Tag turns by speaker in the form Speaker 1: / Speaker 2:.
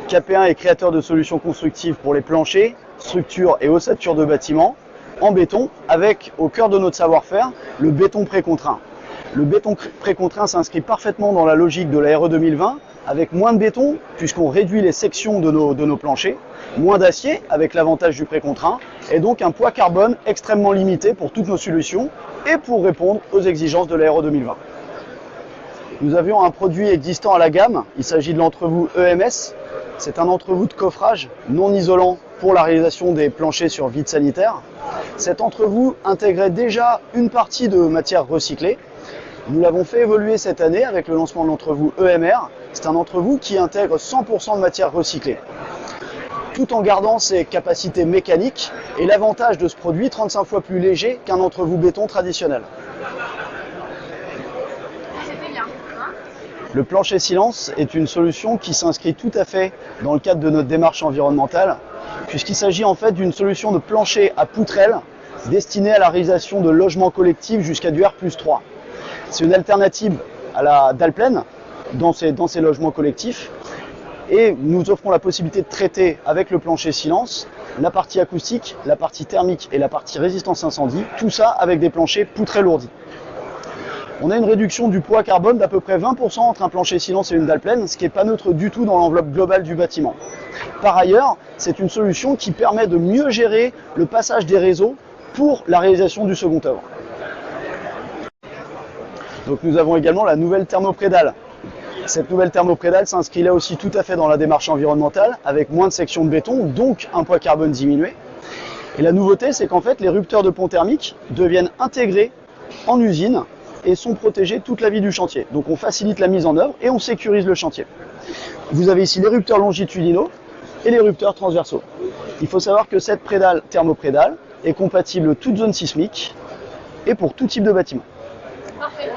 Speaker 1: KP1 est créateur de solutions constructives pour les planchers, structures et ossatures de bâtiments en béton, avec au cœur de notre savoir-faire le béton précontraint. Le béton précontraint s'inscrit parfaitement dans la logique de la RE 2020, avec moins de béton puisqu'on réduit les sections de nos planchers, moins d'acier avec l'avantage du précontraint, et donc un poids carbone extrêmement limité pour toutes nos solutions et pour répondre aux exigences de la RE 2020. Nous avions un produit existant à la gamme, il s'agit de l'entrevous EMS. C'est un entrevous de coffrage non isolant pour la réalisation des planchers sur vide sanitaire. Cet entrevous intégrait déjà une partie de matière recyclée. Nous l'avons fait évoluer cette année avec le lancement de l'entrevous EMR. C'est un entrevous qui intègre 100% de matière recyclée, tout en gardant ses capacités mécaniques et l'avantage de ce produit 35 fois plus léger qu'un entrevous béton traditionnel. Le plancher silence est une solution qui s'inscrit tout à fait dans le cadre de notre démarche environnementale, puisqu'il s'agit en fait d'une solution de plancher à poutrelle destinée à la réalisation de logements collectifs jusqu'à du R+3. C'est une alternative à la dalle pleine dans ces logements collectifs, et nous offrons la possibilité de traiter avec le plancher silence la partie acoustique, la partie thermique et la partie résistance incendie, tout ça avec des planchers poutrés lourdis. On a une réduction du poids carbone d'à peu près 20% entre un plancher silence et une dalle pleine, ce qui n'est pas neutre du tout dans l'enveloppe globale du bâtiment. Par ailleurs, c'est une solution qui permet de mieux gérer le passage des réseaux pour la réalisation du second œuvre. Donc nous avons également la nouvelle thermoprédale. Cette nouvelle thermoprédale s'inscrit là aussi tout à fait dans la démarche environnementale, avec moins de sections de béton, donc un poids carbone diminué. Et la nouveauté, c'est qu'en fait, les rupteurs de pont thermique deviennent intégrés en usine et sont protégés toute la vie du chantier. Donc on facilite la mise en œuvre et on sécurise le chantier. Vous avez ici les rupteurs longitudinaux et les rupteurs transversaux. Il faut savoir que cette prédale thermoprédale est compatible toute zone sismique et pour tout type de bâtiment. Parfait.